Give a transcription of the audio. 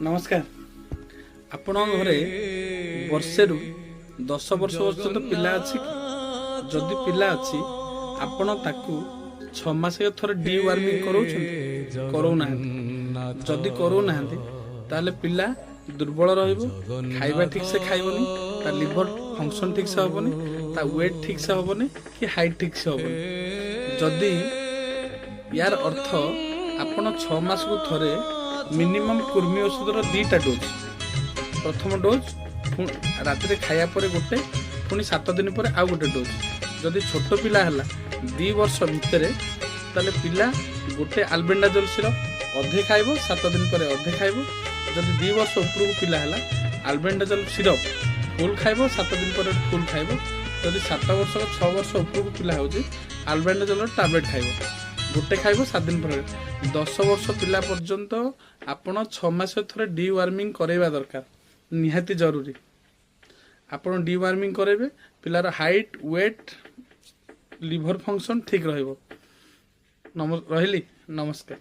नमस्कार। आपण घरे वर्षे रु 10 वर्ष पर्यंत पिला अछि कि जदि पिला अछि आपण ताकू 6 मास थोर डी वार्मिंग करू ना जदि करू ना ताले पिला दुर्बल रहइबो खाइबा ठीक से खाइबोनी ता लिवर फंक्शन ठीक से होबोनी ता वेट ठीक से होबोनी कि हाइट ठीक से होबोनी। जदि यार अर्थ आपण 6 मास को थोरे मिनिमम कुर्मी औषधर 2टा डोज प्रथम डोज राति खाया पर गोटे पुणी 7 दिन पर आउ गोटे डोज। जदि छोट पिला है 2 वर्ष भितर ताले पिला गोटे आल्बेंडाजोल सिरप अधे खाइब 7 दिन पर अधे खाइब। जदि 2 वर्ष ऊपर पिला है आल्बेंडाजोल सिरप फुल खाइब 7 दिन पर फुल खाइब। जदि 7 वर्ष 6 वर्ष ऊपर पिला हो आल्बेंडाजोल टैबलेट खाइब गोटे खाइब 7 दिन पर। 10 वर्ष पिला पर्यंत आपण 6 मास थोड़े डी वार्मिंग करवा दरकार निहाती जरूरी। आपण डी वार्मिंग करेबे पिलार हाइट वेट लिवर फंक्शन ठीक रहिबो। रहिली नमस्कार।